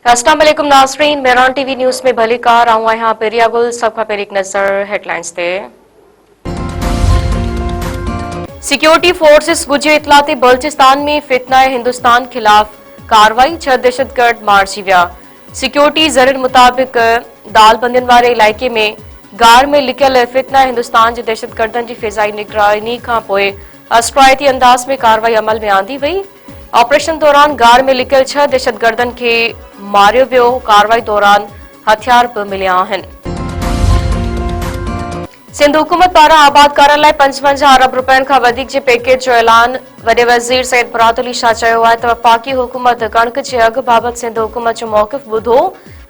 अस्सलाम वालेकुम नाज़रीन, मेरान टीवी न्यूज़ में भली कार आऊं आहियां पेरिया गुल। सब खां पहिरीं नज़र हेडलाइंस ते। सिक्योरिटी फोर्सेस गुझे इतलाती बलूचिस्तान में फितना हिंदुस्तान खिलाफ कार्रवाई, 6 दहशतगर्द मारिजी विया। सिक्योरिटी ज़रिए मुताबिक दालबंदियुनि वारे इलाइक़े में गार में लिकियल फितना हिंदुस्तान जे दहशतगर्दनि जी फिज़ाई निगरानी खां पोइ अस्ट्राइती अंदाज में कार्रवाई अमल में आंदी वई। ऑपरेशन दौरान गार में लिकियल 6 दहशतगर्दनि खे मारियो वियो। कार्रवाई दौरान हथियार भी मिलिया आहिनि। सिंध हुकूमत पारां आबादकारनि लाइ 55 अरब रुपयनि खां वधीक जे पैकेज जो ऐलान। वॾे वज़ीर सैयद मुराद अली शाह चयो आहे त वफ़ाक़ी हुकूमत कणिक जे अघु बाबति सिंध हुकूमत जो मौक़िफ़ ॿुधो,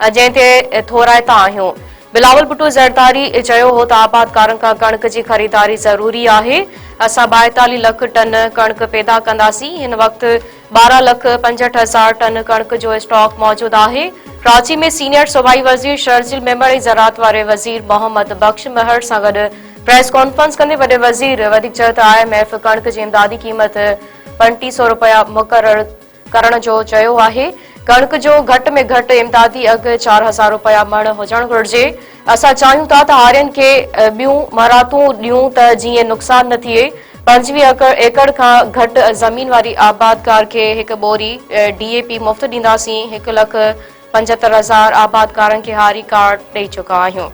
जंहिं ते थोराइता आहियूं। बिलावल भुट्टो ज़रदारी चयो हो त आबादकारनि खां कणिक जी ख़रीदारी ज़रूरी आहे। असां 42 लख टन कणिक पैदा कंदासीं। हिन वक़्तु 12,65,000 टन कणिक जो स्टॉक मौजूदु आहे। कराची में सीनियर सूबाई वज़ीर शर्जिल मेमण ऐं ज़राअत वारे वज़ीर मोहम्मद बख्श महर सां गॾु प्रेस कॉन्फ्रेंस कंदे वॾे वज़ीर वधीक चयो त IMF कणिक जी इमदादी क़ीमत 3500 रुपया मुक़रर करण जो चयो आहे। कणिक जो घटि में घटि इमदादी अघु 4000 रुपया मण हुजणु घुरिजे। असां चाहियूं था त हारियुनि खे ॿियूं मराहतूं ॾियूं त जीअं नुक़सान न थिए। 25 एकड़ खां घटि ज़मीन वारी आबादकार खे हिकु बोरी DAP मुफ़्त ॾींदासीं। 1,75,000 आबादकारनि खे हारी कार्ड ॾेई चुका आहियूं।